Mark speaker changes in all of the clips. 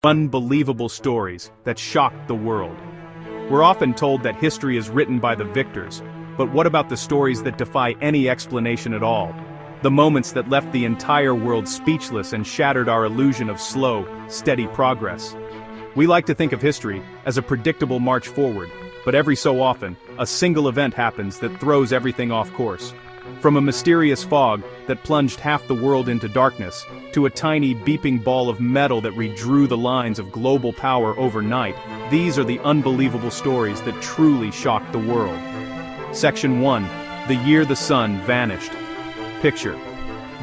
Speaker 1: Unbelievable stories that shocked the world. We're often told that history is written by the victors, but what about the stories that defy any explanation at all? The moments that left the entire world speechless and shattered our illusion of slow, steady progress. We like to think of history as a predictable march forward, but every so often, a single event happens that throws everything off course. From a mysterious fog that plunged half the world into darkness, to a tiny beeping ball of metal that redrew the lines of global power overnight, these are the unbelievable stories that truly shocked the world. Section 1. The year the sun vanished. Picture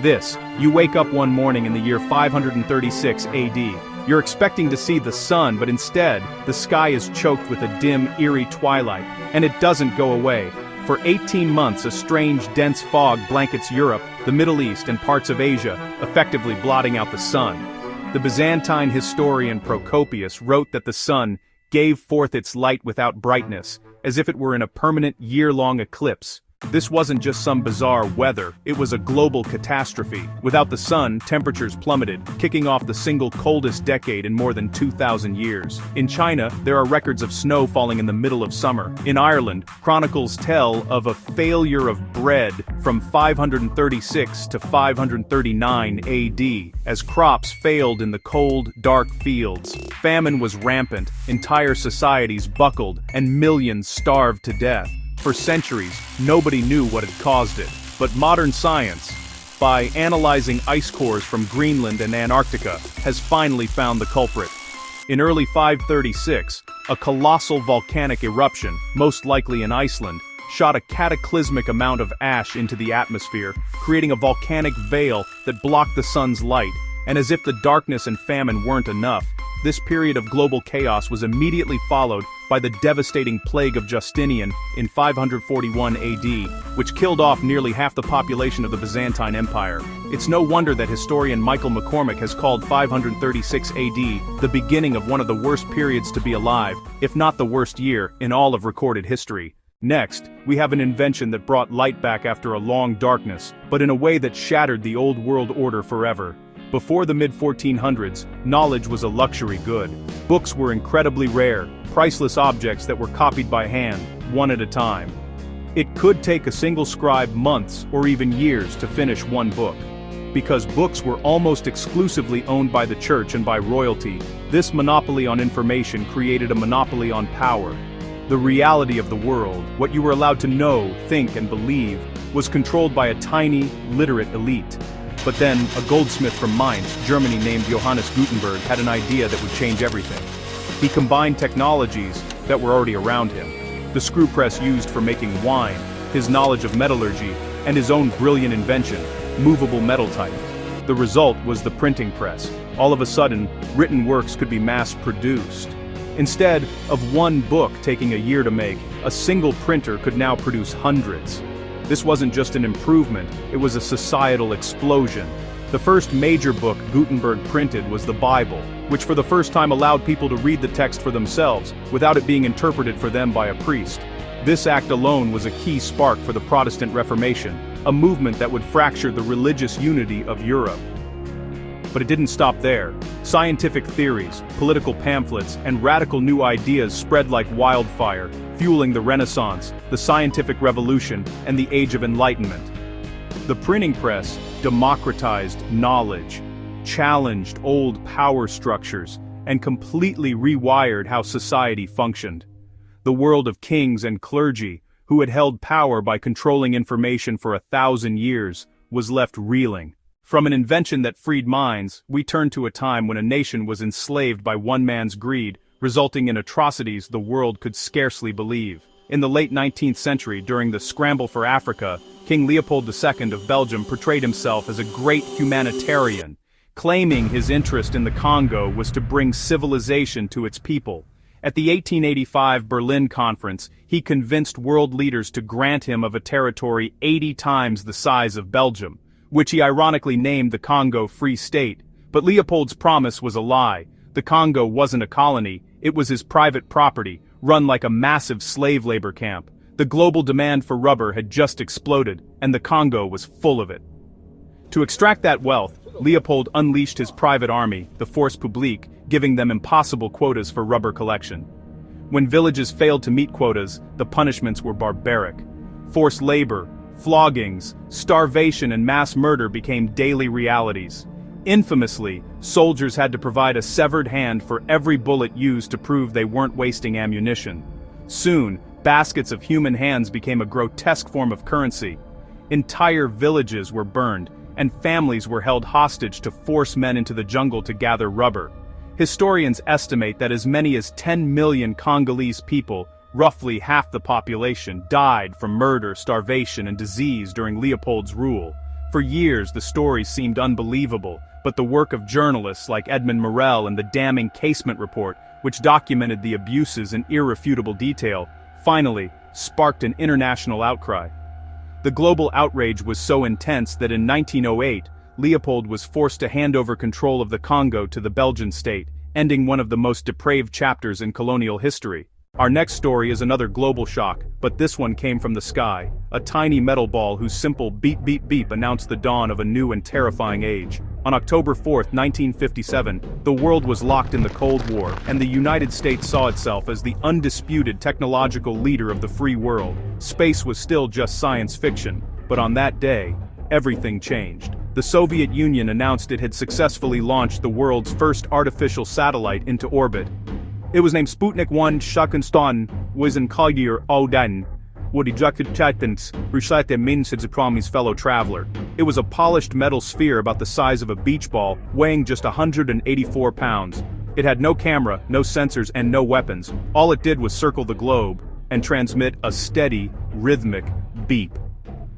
Speaker 1: this: you wake up one morning in the year 536 AD. You're expecting to see the sun, but instead, the sky is choked with a dim, eerie twilight, and it doesn't go away. For 18 months, a strange, dense fog blankets Europe, the Middle East, and parts of Asia, effectively blotting out the sun. The Byzantine historian Procopius wrote that the sun gave forth its light without brightness, as if it were in a permanent, year-long eclipse. This wasn't just some bizarre weather, it was a global catastrophe. Without the sun, temperatures plummeted, kicking off the single coldest decade in more than 2,000 years. In China, there are records of snow falling in the middle of summer. In Ireland, chronicles tell of a failure of bread from 536 to 539 AD, as crops failed in the cold, dark fields. Famine was rampant, entire societies buckled, and millions starved to death. For centuries, nobody knew what had caused it, but modern science, by analyzing ice cores from Greenland and Antarctica, has finally found the culprit. In early 536, a colossal volcanic eruption, most likely in Iceland, shot a cataclysmic amount of ash into the atmosphere, creating a volcanic veil that blocked the sun's light. And as if the darkness and famine weren't enough, this period of global chaos was immediately followed by the devastating plague of Justinian in 541 AD, which killed off nearly half the population of the Byzantine Empire. It's no wonder that historian Michael McCormick has called 536 AD the beginning of one of the worst periods to be alive, if not the worst year, in all of recorded history. Next, we have an invention that brought light back after a long darkness, but in a way that shattered the old world order forever. Before the mid-1400s, knowledge was a luxury good. Books were incredibly rare, priceless objects that were copied by hand, one at a time. It could take a single scribe months or even years to finish one book. Because books were almost exclusively owned by the church and by royalty, this monopoly on information created a monopoly on power. The reality of the world, what you were allowed to know, think, and believe, was controlled by a tiny, literate elite. But then, a goldsmith from Mainz, Germany named Johannes Gutenberg had an idea that would change everything. He combined technologies that were already around him. The screw press used for making wine, his knowledge of metallurgy, and his own brilliant invention, movable metal type. The result was the printing press. All of a sudden, written works could be mass-produced. Instead of one book taking a year to make, a single printer could now produce hundreds. This wasn't just an improvement, it was a societal explosion. The first major book Gutenberg printed was the Bible, which for the first time allowed people to read the text for themselves, without it being interpreted for them by a priest. This act alone was a key spark for the Protestant Reformation, a movement that would fracture the religious unity of Europe. But it didn't stop there. Scientific theories, political pamphlets, and radical new ideas spread like wildfire, fueling the Renaissance, the scientific revolution, and the Age of Enlightenment. The printing press democratized knowledge, challenged old power structures, and completely rewired how society functioned. The world of kings and clergy, who had held power by controlling information for 1,000 years, was left reeling. From an invention that freed minds, we turn to a time when a nation was enslaved by one man's greed, resulting in atrocities the world could scarcely believe. In the late 19th century, during the scramble for Africa, King Leopold II of Belgium portrayed himself as a great humanitarian, claiming his interest in the Congo was to bring civilization to its people. At the 1885 Berlin Conference, he convinced world leaders to grant him of a territory 80 times the size of Belgium, which he ironically named the Congo Free State. But Leopold's promise was a lie. The Congo wasn't a colony, it was his private property, run like a massive slave labor camp. The global demand for rubber had just exploded, and the Congo was full of it. To extract that wealth, Leopold unleashed his private army, the Force Publique, giving them impossible quotas for rubber collection. When villages failed to meet quotas, the punishments were barbaric. Forced labor, floggings, starvation and mass murder became daily realities. Infamously, soldiers had to provide a severed hand for every bullet used to prove they weren't wasting ammunition. Soon, baskets of human hands became a grotesque form of currency. Entire villages were burned, and families were held hostage to force men into the jungle to gather rubber. Historians estimate that as many as 10 million Congolese people, roughly half the population, died from murder, starvation, and disease during Leopold's rule. For years, the stories seemed unbelievable, but the work of journalists like Edmund Morel and the damning Casement Report, which documented the abuses in irrefutable detail, finally sparked an international outcry. The global outrage was so intense that in 1908, Leopold was forced to hand over control of the Congo to the Belgian state, ending one of the most depraved chapters in colonial history. Our next story is another global shock, but this one came from the sky, a tiny metal ball whose simple beep beep beep announced the dawn of a new and terrifying age. On October 4, 1957, the world was locked in the Cold War, and the United States saw itself as the undisputed technological leader of the free world. Space was still just science fiction, but on that day, everything changed. The Soviet Union announced it had successfully launched the world's first artificial satellite into orbit. It was named Sputnik 1 Shakenstein was in Kalgir Oden, would ejected Chatins, Rusate Min said Zakrami's fellow traveler. It was a polished metal sphere about the size of a beach ball, weighing just 184 pounds. It had no camera, no sensors, and no weapons. All it did was circle the globe and transmit a steady, rhythmic beep.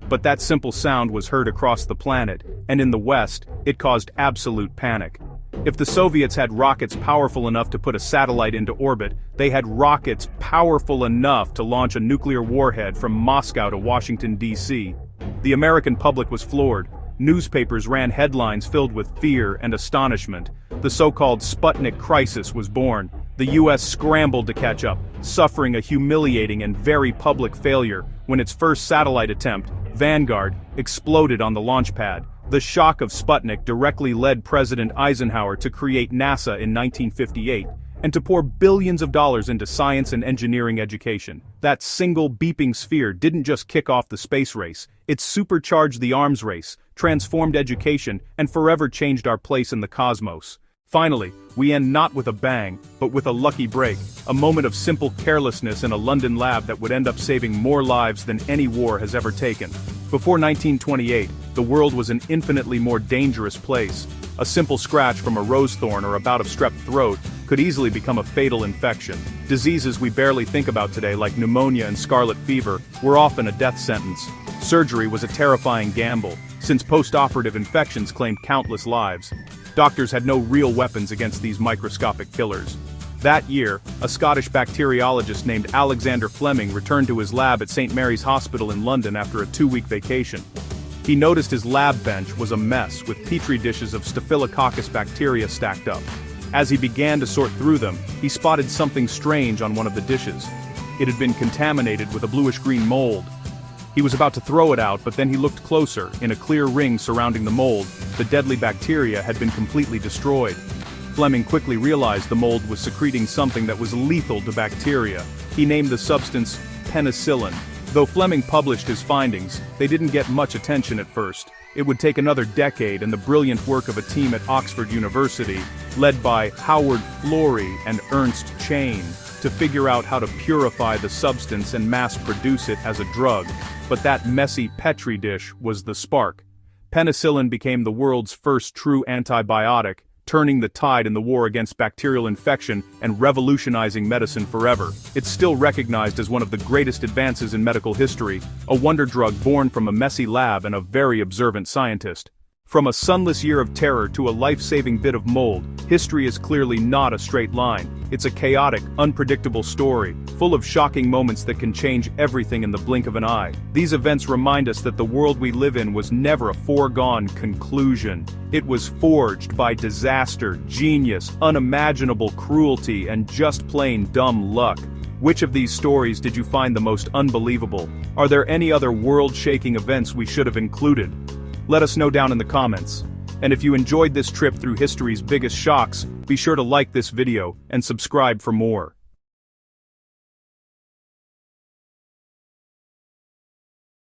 Speaker 1: But that simple sound was heard across the planet, and in the West, it caused absolute panic. If the Soviets had rockets powerful enough to put a satellite into orbit, they had rockets powerful enough to launch a nuclear warhead from Moscow to Washington, D.C. The American public was floored. Newspapers ran headlines filled with fear and astonishment. The so-called Sputnik crisis was born. The U.S. scrambled to catch up, suffering a humiliating and very public failure when its first satellite attempt, Vanguard, exploded on the launch pad. The shock of Sputnik directly led President Eisenhower to create NASA in 1958, and to pour billions of dollars into science and engineering education. That single beeping sphere didn't just kick off the space race, it supercharged the arms race, transformed education, and forever changed our place in the cosmos. Finally, we end not with a bang, but with a lucky break, a moment of simple carelessness in a London lab that would end up saving more lives than any war has ever taken. Before 1928, the world was an infinitely more dangerous place. A simple scratch from a rose thorn or a bout of strep throat could easily become a fatal infection. Diseases we barely think about today, like pneumonia and scarlet fever, were often a death sentence. Surgery was a terrifying gamble, since post-operative infections claimed countless lives. Doctors had no real weapons against these microscopic killers. That year, a Scottish bacteriologist named Alexander Fleming returned to his lab at St. Mary's Hospital in London after a 2-week vacation. He noticed his lab bench was a mess with petri dishes of Staphylococcus bacteria stacked up. As he began to sort through them, he spotted something strange on one of the dishes. It had been contaminated with a bluish-green mold. He was about to throw it out, but then he looked closer. In a clear ring surrounding the mold, the deadly bacteria had been completely destroyed. Fleming quickly realized the mold was secreting something that was lethal to bacteria. He named the substance penicillin. Though Fleming published his findings, they didn't get much attention at first. It would take another decade and the brilliant work of a team at Oxford University, led by Howard Florey and Ernst Chain, to figure out how to purify the substance and mass-produce it as a drug. But that messy petri dish was the spark. Penicillin became the world's first true antibiotic, turning the tide in the war against bacterial infection and revolutionizing medicine forever. It's still recognized as one of the greatest advances in medical history, a wonder drug born from a messy lab and a very observant scientist. From a sunless year of terror to a life-saving bit of mold, history is clearly not a straight line. It's a chaotic, unpredictable story, full of shocking moments that can change everything in the blink of an eye. These events remind us that the world we live in was never a foregone conclusion. It was forged by disaster, genius, unimaginable cruelty, and just plain dumb luck. Which of these stories did you find the most unbelievable? Are there any other world-shaking events we should have included? Let us know down in the comments. And if you enjoyed this trip through history's biggest shocks, be sure to like this video and subscribe for more.